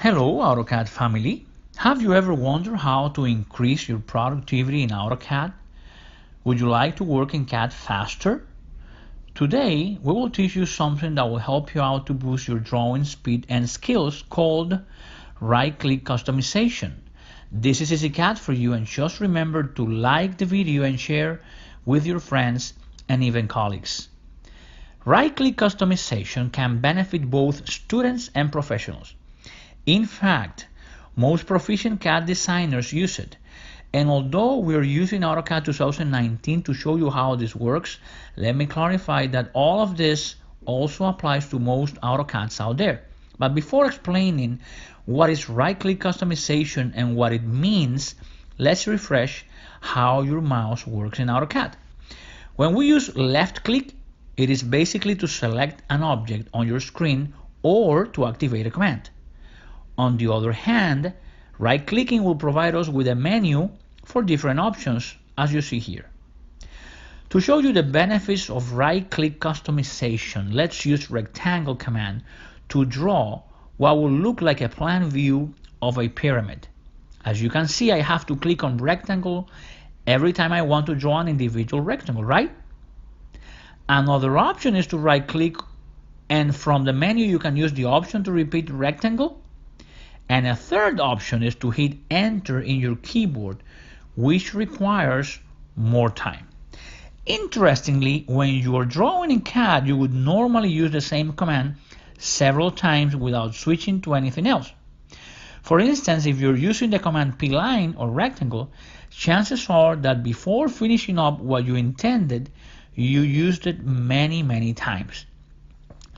Hello, AutoCAD family. Have you ever wondered how to increase your productivity in AutoCAD? Would you like to work in CAD faster? Today, we will teach you something that will help you out to boost your drawing speed and skills called right-click customization. This is EasyCAD for you, and just remember to like the video and share with your friends and even colleagues. Right-click customization can benefit both students and professionals. In fact, most proficient CAD designers use it. And although we're using AutoCAD 2019 to show you how this works, let me clarify that all of this also applies to most AutoCADs out there. But before explaining what is right-click customization and what it means, let's refresh how your mouse works in AutoCAD. When we use left-click, it is basically to select an object on your screen or to activate a command. On the other hand, right-clicking will provide us with a menu for different options, as you see here. To show you the benefits of right-click customization, let's use rectangle command to draw what will look like a plan view of a pyramid. As you can see, I have to click on rectangle every time I want to draw an individual rectangle, right? Another option is to right-click, and from the menu you can use the option to repeat rectangle. And a third option is to hit enter in your keyboard, which requires more time. Interestingly, when you are drawing in CAD, you would normally use the same command several times without switching to anything else. For instance, if you're using the command P-line or rectangle, chances are that before finishing up what you intended, you used it many times.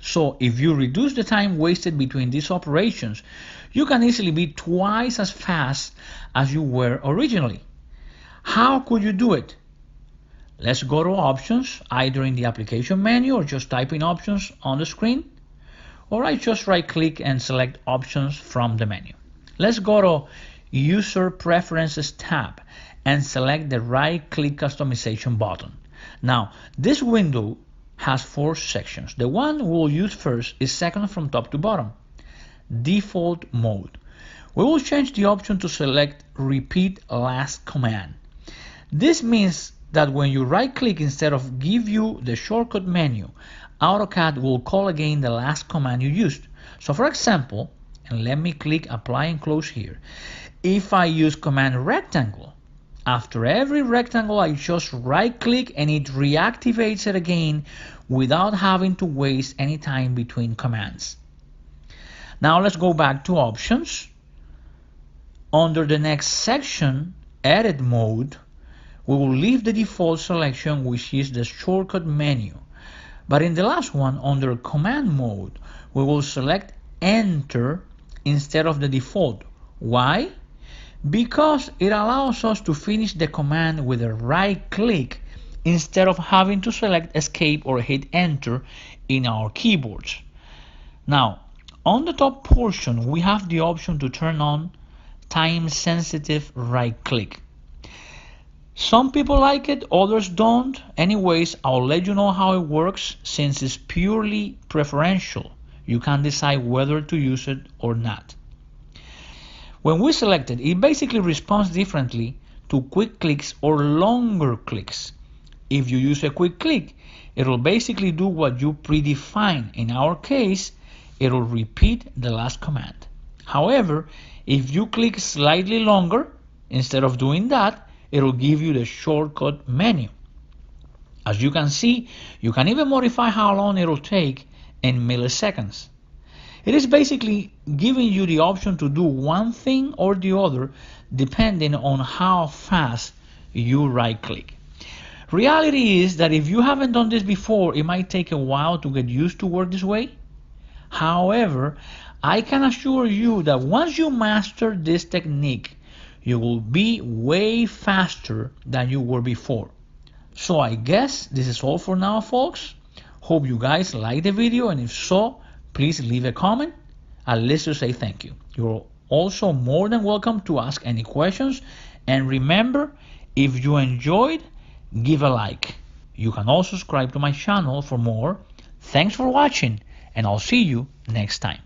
So if you reduce the time wasted between these operations, you can easily be twice as fast as you were originally. How could you do it? Let's go to options, either in the application menu or just type in options on the screen, or I just right-click and select options from the menu. Let's go to user preferences tab and select the right-click customization button. Now, this window has 4 sections. The one we'll use first is second from top to bottom. Default mode. We will change the option to select repeat last command. This means that when you right click, instead of give you the shortcut menu, AutoCAD will call again the last command you used. So for example, and let me click apply and close here. If I use command rectangle, after every rectangle I just right click and it reactivates it again without having to waste any time between commands. Now let's go back to options. Under the next section, edit mode, we will leave the default selection, which is the shortcut menu. But in the last one, under command mode, we will select enter instead of the default. Why? Because it allows us to finish the command with a right click instead of having to select escape or hit enter in our keyboards. Now, on the top portion, we have the option to turn on time-sensitive right-click. Some people like it, others don't. Anyways, I'll let you know how it works since it's purely preferential. You can decide whether to use it or not. When we select it, it basically responds differently to quick clicks or longer clicks. If you use a quick click, it'll basically do what you predefine. In our case, it'll repeat the last command. However, if you click slightly longer, instead of doing that, it'll give you the shortcut menu. As you can see, you can even modify how long it'll take in milliseconds. It is basically giving you the option to do one thing or the other depending on how fast you right click. Reality is that if you haven't done this before, it might take a while to get used to work this way. However, I can assure you that once you master this technique, you will be way faster than you were before. So I guess this is all for now, folks. Hope you guys like the video, and if so, please leave a comment, at least to say thank you. You're also more than welcome to ask any questions, and remember, if you enjoyed, give a like. You can also subscribe to my channel for more. Thanks for watching, and I'll see you next time.